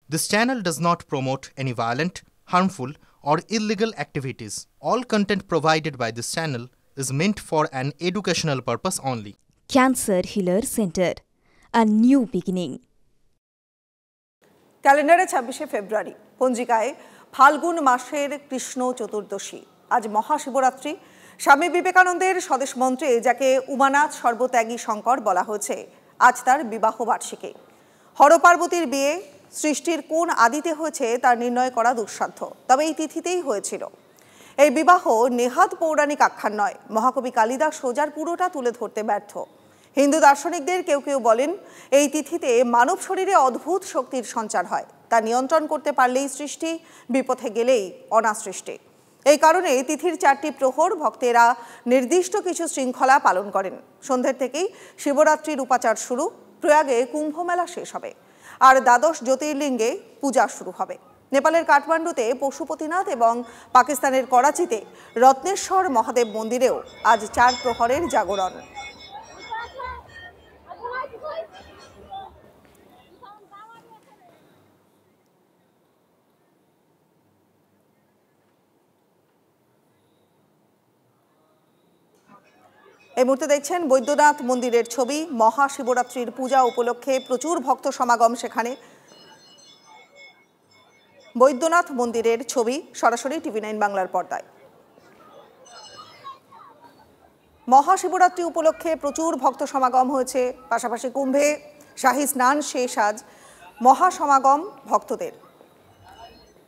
This channel does not promote any violent, harmful, or illegal activities. All content provided by this channel is meant for an educational purpose only. Cancer Healer Center, a new beginning. ক্যালেন্ডারে 26শে ফেব্রুয়ারি, পঞ্জিকায় ফাল্গুন মাসের কৃষ্ণ চতুর্দশী। আজ মহাশিবরাত্রি। স্বামী বিবেকানন্দের স্বদেশ মন্ত্রে যাকে উমানাথ সর্বত্যাগী শঙ্কর বলা হয়েছে, আজ তার বিবাহ বার্ষিকী। হরপার্বতীর বিয়ে সৃষ্টির কোন আদিতে হয়েছে তা নির্ণয় করা দুঃসাধ্য, তবে এই তিথিতেই হয়েছিল। এই বিবাহ নেহাত পৌরাণিক আখ্যান নয়। মহাকবি কালিদাস সোজার পুরোটা তুলে ধরতে ব্যর্থ। হিন্দু দার্শনিকদের কেউ কেউ বলেন এই তিথিতে মানব শরীরে অদ্ভুত শক্তির সঞ্চার হয়, তা নিয়ন্ত্রণ করতে পারলেই সৃষ্টি, বিপথে গেলেই অনাসৃষ্টি। এই কারণে তিথির 4টি প্রহর ভক্তেরা নির্দিষ্ট কিছু শৃঙ্খলা পালন করেন। সন্ধ্যের থেকেই শিবরাত্রির উপাচার শুরু, প্রয়াগে কুম্ভমেলা শেষ হবে, আর দ্বাদশ জ্যোতির্লিঙ্গে পূজা শুরু হবে। নেপালের কাঠমান্ডুতে পশুপতিনাথ এবং পাকিস্তানের করাচিতে রত্নেশ্বর মহাদেব মন্দিরেও আজ 4 প্রহরের জাগরণ। এই মুহূর্তে দেখছেন বৈদ্যনাথ মন্দিরের ছবি। মহাশিবরাত্রির পূজা উপলক্ষে প্রচুর ভক্ত সমাগম সেখানে। বৈদ্যনাথ মন্দিরের ছবি সরাসরি TV9 বাংলার পর্দায়। মহাশিবরাত্রি উপলক্ষে প্রচুর ভক্ত সমাগম হয়েছে, পাশাপাশি কুম্ভে শাহী স্নান শেষ আজ, মহাসমাগম ভক্তদের।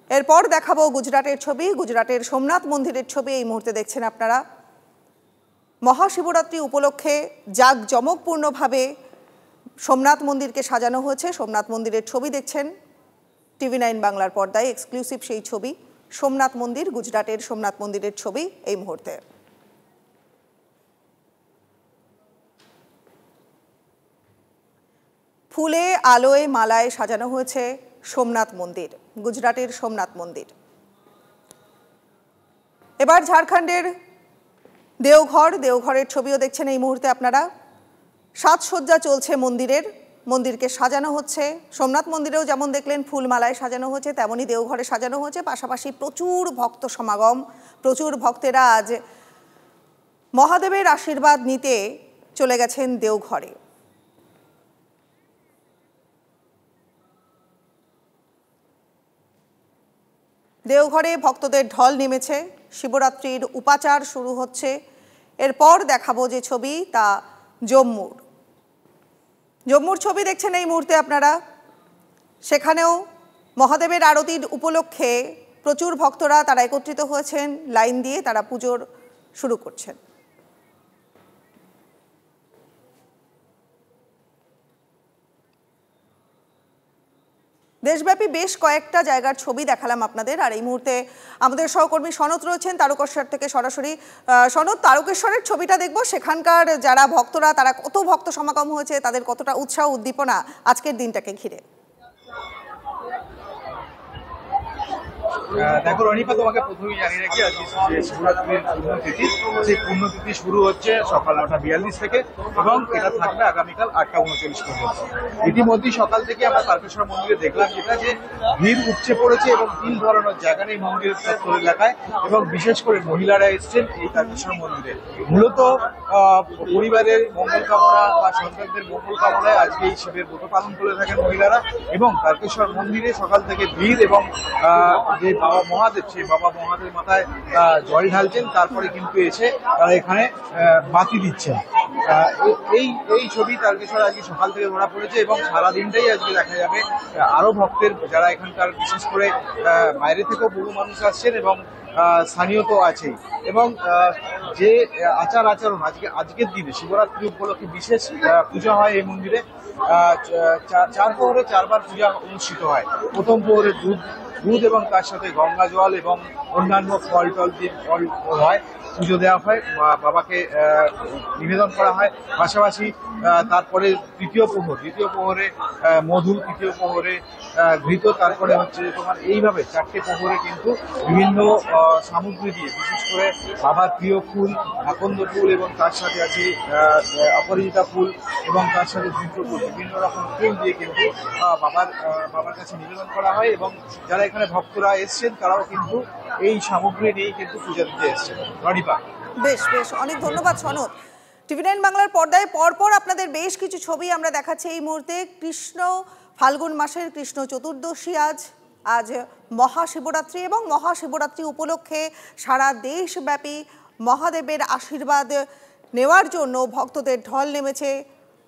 এরপর দেখাবো গুজরাটের ছবি, গুজরাটের সোমনাথ মন্দিরের ছবি এই মুহূর্তে দেখছেন আপনারা। মহাশিবরাত্রি উপলক্ষে জাঁকজমকপূর্ণভাবে সোমনাথ মন্দিরকে সাজানো হয়েছে। সোমনাথ মন্দিরের ছবি দেখছেন TV9 বাংলার পর্দায়, এক্সক্লুসিভ সেই ছবি। সোমনাথ মন্দির, গুজরাটের সোমনাথ মন্দিরের ছবি এই মুহূর্তে। ফুলে আলোয় মালায় সাজানো হয়েছে সোমনাথ মন্দির, গুজরাটের সোমনাথ মন্দির। এবার ঝাড়খণ্ডের দেওঘরের ছবিও দেখছেন এই মুহূর্তে আপনারা। সাজসজ্জা চলছে মন্দিরকে সাজানো হচ্ছে। সোমনাথ মন্দিরেও যেমন দেখলেন ফুলমালায় সাজানো হয়েছে, তেমনই দেওঘরে সাজানো হয়েছে। পাশাপাশি প্রচুর ভক্ত সমাগম, প্রচুর ভক্তেরা আজ মহাদেবের আশীর্বাদ নিতে চলে গেছেন দেওঘরে। দেওঘরে ভক্তদের ঢল নেমেছে, শিবরাত্রির উপাচার শুরু হচ্ছে। এরপর দেখাবো যে ছবি, তা জম্মুর ছবি দেখছেন এই মুহূর্তে আপনারা। সেখানেও মহাদেবের আরতির উপলক্ষে প্রচুর ভক্তরা তারা একত্রিত হয়েছেন, লাইন দিয়ে তারা পুজোর শুরু করছেন। দেশব্যাপী বেশ কয়েকটা জায়গার ছবি দেখালাম আপনাদের। আর এই মুহূর্তে আমাদের সহকর্মী সনৎ রয়েছেন তারকেশ্বর থেকে সরাসরি। সনৎ, তারকেশ্বরের ছবিটা দেখবো। সেখানকার যারা ভক্তরা, তারা কত ভক্ত সমাগম হয়েছে, তাদের কতটা উৎসাহ উদ্দীপনা আজকের দিনটাকে ঘিরে। দেখো রনিপা, তোমাকে প্রথমেই জানিয়ে রাখি আজকে শিবরাত্রির পুণ্যতিথি। সেই পুণ্যতিথি শুরু হচ্ছে সকাল 9:42 থেকে এবং এটা থাকবে আগামীকাল 8:39 পর্যন্ত। ইতিমধ্যেই সকাল থেকে আমরা তারকেশ্বর মন্দিরে দেখলাম যেটা যে ভিড় উপচে পড়েছে এবং 3 ধরনের জায়গা নেই মন্দিরের চত্বর এলাকায়, এবং বিশেষ করে মহিলারা এসছেন এই তারকেশ্বর মন্দিরে মূলত পরিবারের মঙ্গল কামনা বা সন্তানদের মঙ্গল কামনায় আজকে এই শিবের ব্রত পালন করে থাকেন মহিলারা। এবং তারকেশ্বর মন্দিরে সকাল থেকে ভিড় এবং যে বাবা মহাদেব, সেই বাবা মহাদেব মাথায় জল ঢালছেন, তারপরে কিন্তু এসে তারা এখানে বাতি দিচ্ছেন। এই ছবি তারকেশ্বর আজকে সকাল থেকে ধরা পড়েছে এবং সারাদিনটাই আজকে দেখা যাবে। আরো ভক্তের যারা এখানকার বিশেষ করে বাইরে থেকেও বহু মানুষ আসছেন এবং স্থানীয় তো আছেই। এবং যে আচরণ আজকের দিনে শিবরাত্রি উপলক্ষে বিশেষ পূজা হয় এই মন্দিরে। 4 প্রহরে 4 বার পূজা অনুষ্ঠিত হয়। প্রথম প্রহরে দুধ দুধ এবং তার সাথে গঙ্গা জল এবং অন্যান্য ফল টল দিয়ে ফল হয়, পুজো দেওয়া হয়, বাবাকে নিবেদন করা হয়। পাশাপাশি তারপরে দ্বিতীয় প্রহরে মধু, তৃতীয় প্রহরে ঘৃত, তারপরে হচ্ছে তোমার এইভাবে 4টে প্রহরে কিন্তু বিভিন্ন সামগ্রী দিয়ে, বিশেষ করে বাবার প্রিয় ফুল আকন্দ ফুল এবং তার সাথে আছে অপরাজিতা ফুল এবং তার সাথে ধূপ ফুল, বিভিন্ন রকম ফুল দিয়ে কিন্তু বাবার কাছে নিবেদন করা হয়। এবং যারা এখানে ভক্তরা এসছেন তারাও কিন্তু এই সামগ্রী নিয়েই কিন্তু পূজা দিতে এসছেন। রনিপা, বেশ বেশ, অনেক ধন্যবাদ সনদ। TV9 বাংলার পর্দায় পরপর আপনাদের বেশ কিছু ছবি আমরা দেখাচ্ছি এই মুহূর্তে। ফাল্গুন মাসের কৃষ্ণ চতুর্দশী আজ মহাশিবরাত্রি, এবং মহাশিবরাত্রি উপলক্ষে সারা দেশব্যাপী মহাদেবের আশীর্বাদ নেওয়ার জন্য ভক্তদের ঢল নেমেছে।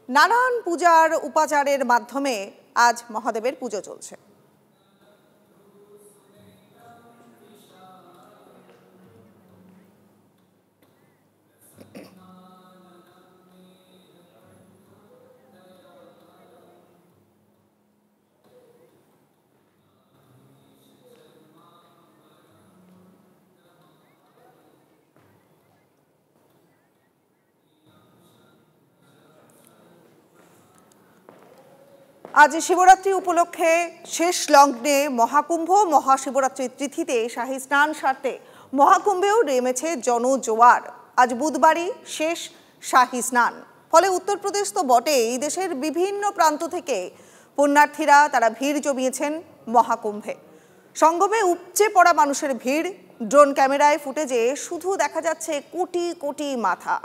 নানান পূজার উপাচারের মাধ্যমে আজ মহাদেবের পুজো চলছে। আজ শিবরাত্রি উপলক্ষে শেষ লগ্নে মহাকুম্ভ, মহাশিবরাত্রির তিথিতে শাহী স্নান সারতে মহাকুম্ভেও নেমেছে জনজোয়ার। আজ বুধবারই শেষ শাহী স্নান, ফলে উত্তরপ্রদেশ তো বটেই, দেশের বিভিন্ন প্রান্ত থেকে পুণ্যার্থীরা তারা ভিড় জমিয়েছেন মহাকুম্ভে। সঙ্গমে উপচে পড়া মানুষের ভিড়, ড্রোন ক্যামেরায় ফুটেজে শুধু দেখা যাচ্ছে কোটি কোটি মাথা।